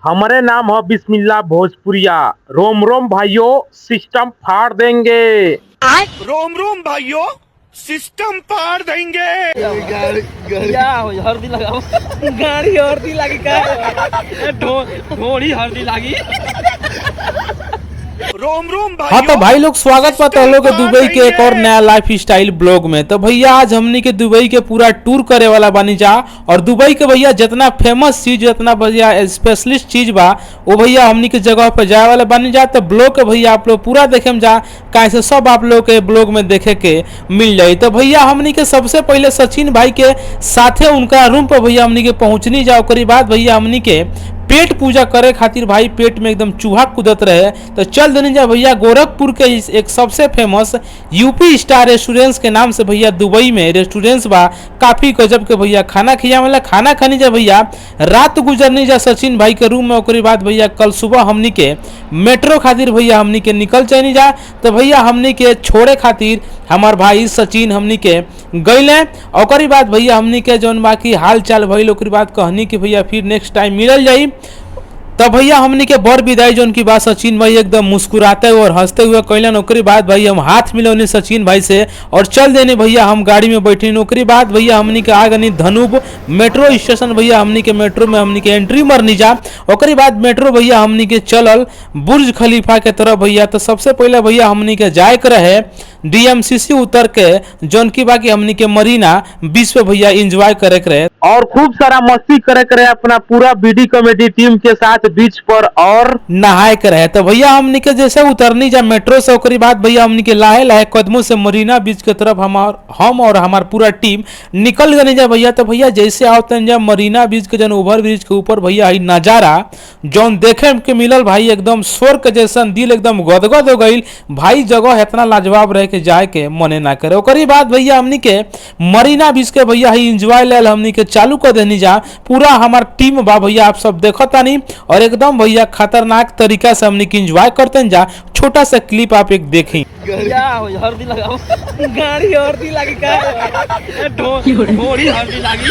हमारे नाम है बिस्मिल्लाह भोजपुरिया। रोम रोम भाइयों, सिस्टम फाड़ देंगे। रोम रोम भाइयों, सिस्टम पार देंगे। हल्दी लगाओ गाड़ी हल्दी लगी का ढोड़ी हल्दी लगी। रोम रोम हाँ भाइयों। तो भाई लोग स्वागत पाते हैं लोग दुबई के एक और नया लाइफ स्टाइल ब्लॉग में। तो भैया आज हमनी के दुबई के पूरा टूर करे वाला बानी जा, और दुबई के भैया जितना फेमस चीज जितना भैया स्पेशलिस्ट चीज बा वो भैया हमनी के जगह पे जाए वाला बानी जा। तो ब्लॉग के भैया आप लोग पूरा देखे में जा, कैसे सब आप लोग के ब्लॉग में देखे के मिल जाये। तो भैया हमनी के सबसे पहले सचिन भाई के साथे उनका रूम पर भैया हमनी के पहुंचनी जा। ओकरी बाद भैया हमनी के पेट पूजा करे खातिर भाई पेट में एकदम चूहा कूदत रहे। तो चल देनी जा भैया गोरखपुर के एक सबसे फेमस यूपी स्टार रेस्टोरेंट के नाम से भैया दुबई में रेस्टोरेंट बा, काफी गजब के भैया खाना खियावेला। खाना खानी जा भैया रात गुजरनी जा सचिन भाई के रूम में। ओकरी बाद भैया कल सुबह हमनी के मेट्रो खातिर भैया हमनी के निकल चनी जा। तो भैया हमनी के छोड़े खातिर हमार भाई सचिन हमनी के गईले। ओकरी बाद भैया हमनी के जौन बाकी हाल चाल भइल ओकरी बाद कहनी कि भैया फिर नेक्स्ट टाइम मिलल जाई। तब भैया हमनी के बड़ विदाई जो उनकी बात सचिन भाई एकदम मुस्कुराते हुए और हंसते हुए कैलन। ओकरी बाद भाई हम हाथ मिलौनी सचिन भाई से और चल देने भैया हम गाड़ी में बैठी। ओकरी बाद भैया हमनी के आ गनी धनुब मेट्रो स्टेशन। भैया हमनी के मेट्रो में हमनी के एंट्री मरनी जा। ओकरी बाद मेट्रो भैया हमनी के चलल बुर्ज खलीफा के तरफ भैया। तो सबसे पहले भैया हमनी के जाए के रहे डीएमसीसी उतर के जौन की बाकी हमनी के मरीना बीच पे भैया एंजॉय करे के रहे और खूब सारा मस्ती करे करे अपना पूरा बीडी कॉमेडी टीम के साथ बीच पर और नहाए के रहे। तो भैया हमनी के जैसे उतरनी जा मेट्रो से ओकरी बाद भैया हमनी के लाहे लाहे कदमों से मरीना बीच के तरफ हम और हमार पूरा टीम निकल गए जा भैया। तो भैया जैसे आवते जा मरीना बीच के जन ओवर ब्रिज के ऊपर भैया ही नजारा जौन देखे के मिलल भाई एकदम स्वर्ग जैसन, दिल एकदम गदगद हो गई भाई। जगह इतना लाजवाब रहे के जाए के मने ना करे। ओकरी बाद भैया हमनी के मरीना बीच के भैया ही एंजॉय ले हमनी के चालू कर देनी जा। पूरा हमार टीम बा भैया आप सब देखता नहीं और एकदम भैया खतरनाक तरीका से हमनी के एंजॉय करते जा। छोटा सा क्लिप आप एक देखें। हल्दी लगाओ गाड़ी हल्दी लगी का ढोड़ी हल्दी लगी।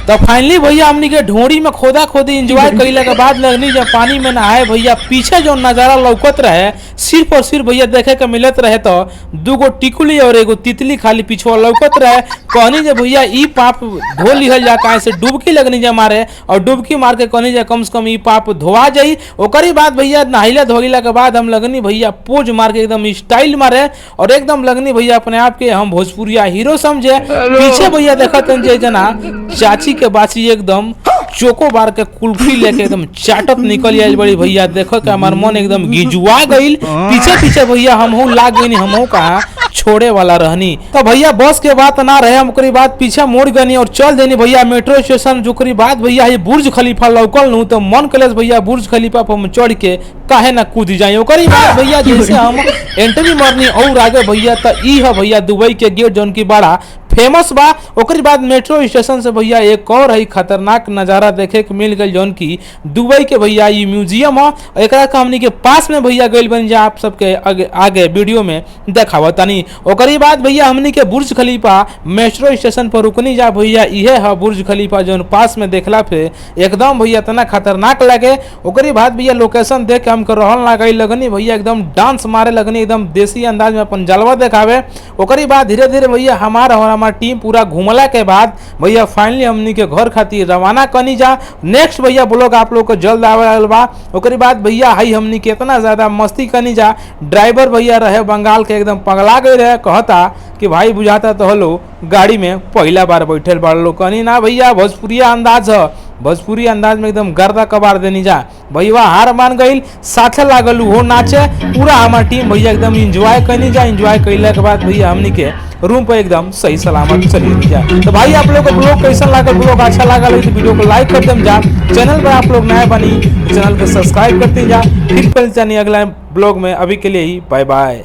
तो फाइनली भैया हमनी के ढोड़ी में खोदा खोदी एंजॉय कैला के बाद लगनी जब पानी में नहाए भैया पीछे जो नजारा लौकत रहे सिर्फ और सिर्फ भैया देखे के मिलत रहे। तो दूगो टिकुली और एगो तितली खाली पीछे लौकत रहे। कहनी जे भैया ई पाप धो लिहल जा, कहाँ से डुबकी लगनी जा मारे और डुबकी मार के कहनी जा कम से कम ई पाप धोआ जाई। ओकरी बाद भैया नहाइला धोइला के बाद हम लगनी भैया पोज मार के एकदम स्टाइल मारे और एकदम लगनी भैया अपने आप के हम भोजपुरिया हीरो समझे। पीछे भैया देखत जे जना चाची के बाची एकदम चोको बार के कुल्फी लेके एकदम चाटत निकल आई बड़ी भैया। देखो के हमार मन एकदम गिजुआ गईल। पीछे पीछे भैया हमहू लाग गई हमहू कहा छोड़े वाला रहनी। तो भैया बस के बात ना रहे हम ओकरी बाद पीछे मोड़ गनी और चल देनी भैया मेट्रो स्टेशन। जोकरी बाद भैया ये बुर्ज खलीफा लौकल नु तो मन कलेस भैया बुर्ज खलीफा पर हम चढ़ के काहे ना कूद जाए। ओकरी बाद भैया जैसे हम एंट्री मरनी और आगे भैया तो ई है भैया दुबई के गेट जौन की बड़ा फेमस बा। ओकरी बाद मेट्रो स्टेशन से भैया एक और है खतरनाक नजारा देखे के मिल गई जौन की दुबई के भैया ये म्यूजियम है। एकरा का हमनी के पास में भैया गइल बन जा आप सबके आगे वीडियो में देखावा तानी। ओकरी बाद भैया हमनी के बुर्ज खलीफा मेट्रो स्टेशन पर रुकनी जा भैया। इहे है बुर्ज खलीफा जौन पास में देखला पे एकदम भैया इतना खतरनाक लगे। ओकरी बाद भैया लोकेशन देख के हमको रहन लगाई लगनी भैया एकदम डांस मारे लगनी एकदम देसी अंदाज में अपन जलवा देखावे। ओकरी बाद धीरे धीरे भैया हमार टीम पूरा घूमला के बाद भैया फाइनली हमनी के घर खातिर रवाना कनी जा। नेक्स्ट भैया ब्लॉग आप लोग को जल्द आवे वाला बा। ओकरी बाद भैया हाई हमनी के इतना ज्यादा मस्ती कनी जा। ड्राइवर भैया रहे बंगाल के एकदम पगला गए रहे, कहता कि भाई बुझाता तो हलो गाड़ी में पहला बार बैठल बाड़ लो। कहनी ना भैया भोजपुरिया अंदाज है, भोजपुरी अंदाज में एकदम गर्दा कबार देनी जा। भैया हार मान गई साथे लागल हो नाचे। पूरा हमार टीम भैया एकदम एंजॉय करनी जा। एंजॉय कैला के बाद भैया हमनी के रूम पर एकदम सही सलामत चली जा। तो भाई आप लोग को ब्लॉग कैसा लागल, ब्लॉग अच्छा लागल तो वीडियो को लाइक कर देम जा। चैनल पर आप लोग नए बनी चैनल को सब्सक्राइब करते जा। फिर कल जानी अगला ब्लॉग में। अभी के लिए ही बाय बाय।